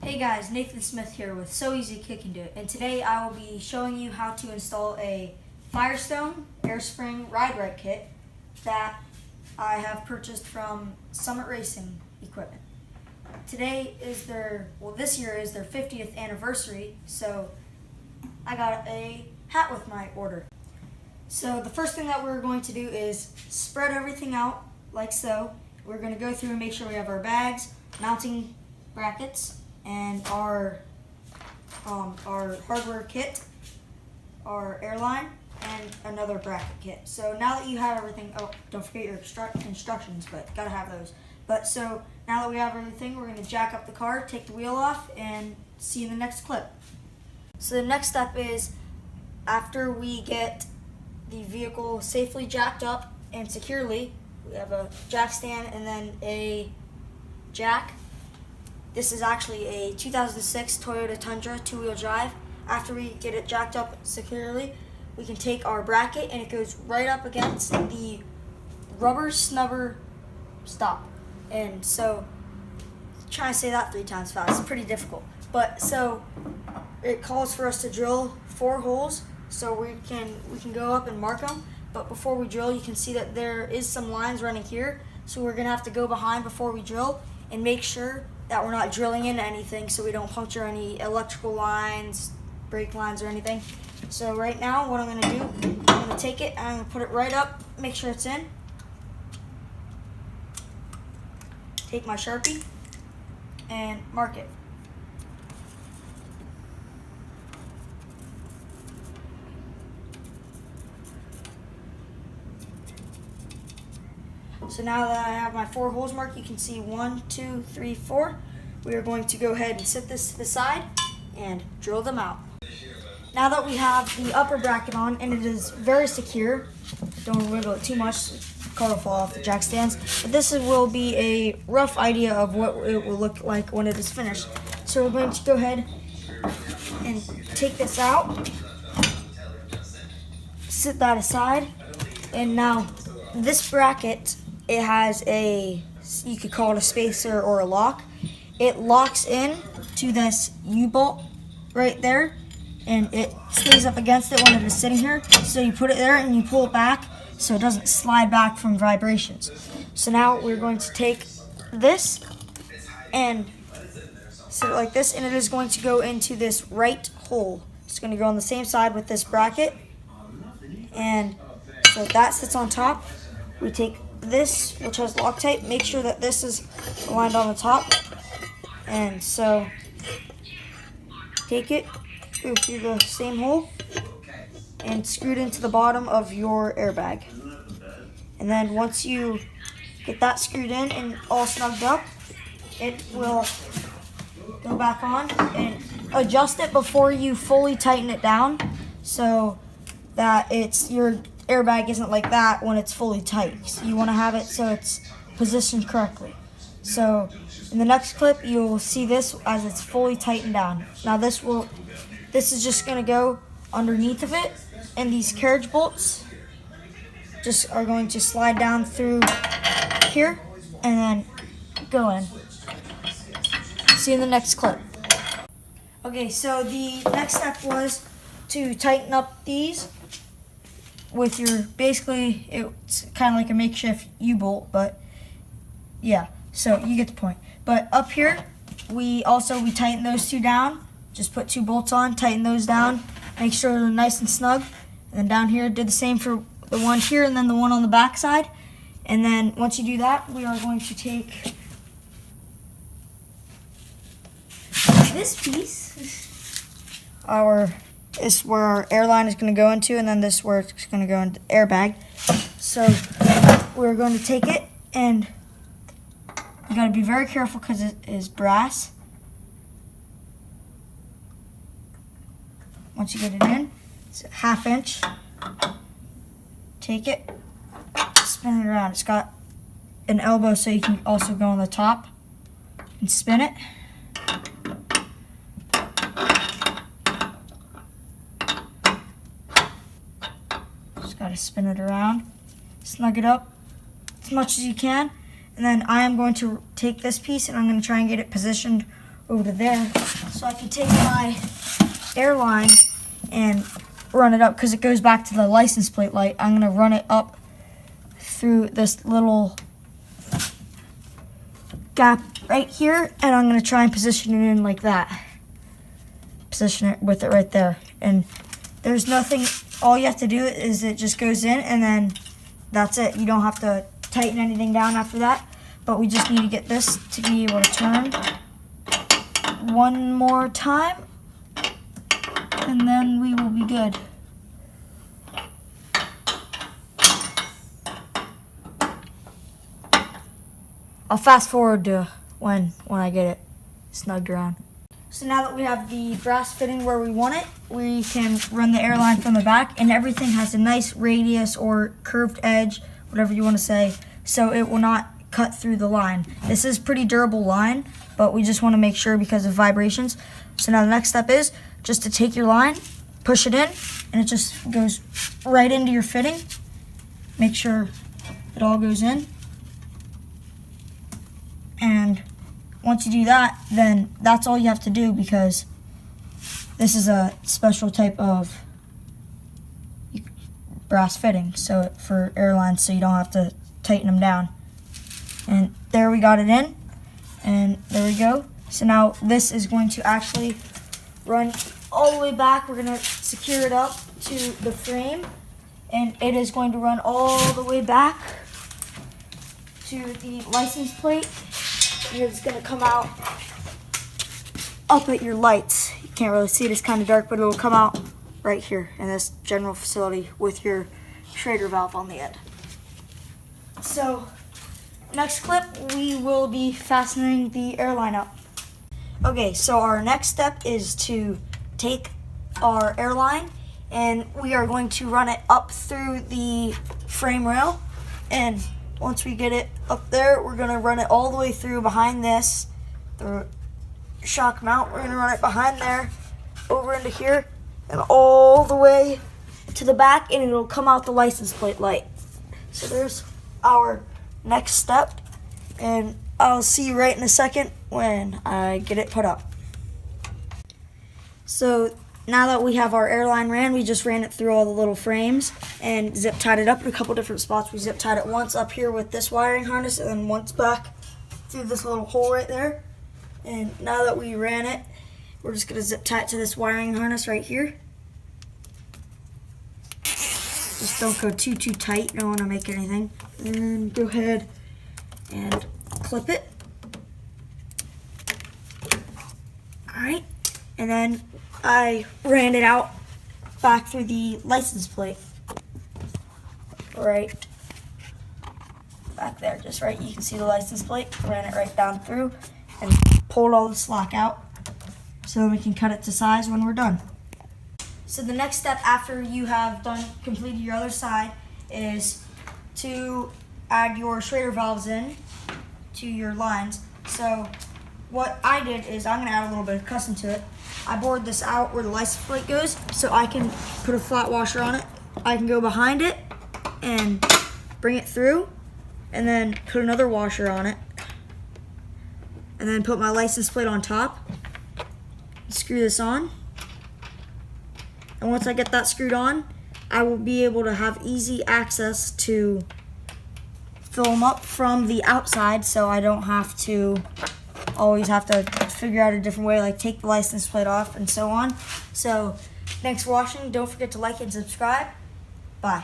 Hey guys, Nathan Smith here with So Easy Kick and Do It, and today I will be showing you how to install a Firestone Airspring Ride Right Kit that I have purchased from Summit Racing Equipment. This year is their 50th anniversary, so I got a hat with my order. So the first thing that we're going to do is spread everything out like so. We're going to go through and make sure we have our bags, mounting brackets, and our hardware kit, our airline, and another bracket kit. So now that you have everything, don't forget your instructions, but gotta have those. But so now that we have everything, we're gonna jack up the car, take the wheel off, and see you in the next clip. So the next step is, after we get the vehicle safely jacked up and securely, we have a jack stand and then a jack. This is actually a 2006 Toyota Tundra two-wheel drive. After we get it jacked up securely, we can take our bracket and it goes right up against the rubber snubber stop. And so, trying to say that 3 times fast, it's pretty difficult. But so, it calls for us to drill 4 holes so we can go up and mark them. But before we drill, you can see that there is some lines running here. So we're gonna have to go behind before we drill and make sure that we're not drilling into anything so we don't puncture any electrical lines, brake lines, or anything. So right now, what I'm gonna do, I'm gonna take it and I'm gonna put it right up, make sure it's in. Take my Sharpie and mark it. So now that I have my 4 holes marked, you can see 1, 2, 3, 4. We are going to go ahead and set this to the side and drill them out. Now that we have the upper bracket on and it is very secure, don't wiggle it too much, the car will fall off the jack stands, but will be a rough idea of what it will look like when it is finished. So we're going to go ahead and take this out, set that aside, and now this bracket, it has you could call it a spacer or a lock. It locks in to this U-bolt right there, and it stays up against it when it is sitting here. So you put it there and you pull it back so it doesn't slide back from vibrations. So now we're going to take this and set it like this, and it is going to go into this right hole. It's going to go on the same side with this bracket, and so that sits on top. We take this, which has Loctite, make sure that this is aligned on the top, and so take it, go through the same hole, and screw it into the bottom of your airbag. And then once you get that screwed in and all snugged up, it will go back on, and adjust it before you fully tighten it down so that your airbag isn't like that when it's fully tight. So you want to have it so it's positioned correctly. So in the next clip, you'll see this as it's fully tightened down. Now this is just going to go underneath of it, and these carriage bolts just are going to slide down through here and then go in. See you in the next clip. Okay, so the next step was to tighten up these with basically it's kind of like a makeshift U-bolt, but yeah, so you get the point. But up here, we tighten those 2 down. Just put 2 bolts on, tighten those down, make sure they're nice and snug. And then down here, did the same for the one here and then the one on the back side. And then once you do that, we are going to take this piece, is where our airline is going to go into, and then this where it's going to go into the airbag. So we're going to take it, and you got to be very careful because it is brass. Once you get it in, it's a 1/2 inch. Take it, spin it around. It's got an elbow so you can also go on the top and spin it. Got to spin it around, snug it up as much as you can, and then I am going to take this piece and I'm going to try and get it positioned over to there so I can take my airline and run it up, because it goes back to the license plate light. I'm going to run it up through this little gap right here, and I'm going to try and position it in like that. Position it with it right there. And there's nothing, all you have to do is it just goes in, and then that's it. You don't have to tighten anything down after that. But we just need to get this to be able to turn one more time, and then we will be good. I'll fast forward to when I get it snugged around. So now that we have the brass fitting where we want it, we can run the airline from the back, and everything has a nice radius or curved edge, whatever you want to say, so it will not cut through the line. This is pretty durable line, but we just want to make sure because of vibrations. So now the next step is just to take your line, push it in, and it just goes right into your fitting. Make sure it all goes in. And once you do that, then that's all you have to do, because this is a special type of brass fitting so for airlines, so you don't have to tighten them down. And there we got it in, and there we go. So now this is going to actually run all the way back. We're going to secure it up to the frame, and it is going to run all the way back to the license plate. And it's going to come out up at your lights. You can't really see it, it's kind of dark, but it will come out right here in this general facility with your Schrader valve on the end. So next clip, we will be fastening the airline up. Okay, so our next step is to take our airline, and we are going to run it up through the frame rail. And once we get it up there, we're going to run it all the way through behind this, the shock mount. We're going to run it behind there, over into here, and all the way to the back, and it'll come out the license plate light. So there's our next step, and I'll see you right in a second when I get it put up. So now that we have our airline ran, we just ran it through all the little frames and zip tied it up in a couple different spots. We zip tied it once up here with this wiring harness, and then once back through this little hole right there. And now that we ran it, we're just going to zip tie it to this wiring harness right here. Just don't go too tight, you don't want to make anything. And go ahead and clip it. Alright, and then I ran it out back through the license plate. Right back there, just right, you can see the license plate. Ran it right down through and pulled all the slack out so we can cut it to size when we're done. So the next step after you have completed your other side is to add your Schrader valves in to your lines. So what I did is I'm going to add a little bit of custom to it. I bored this out where the license plate goes, so I can put a flat washer on it. I can go behind it and bring it through, and then put another washer on it, and then put my license plate on top. Screw this on. And once I get that screwed on, I will be able to have easy access to fill them up from the outside, so I don't have to always have to figure out a different way, like take the license plate off and so on. So thanks for watching. Don't forget to like and subscribe. Bye.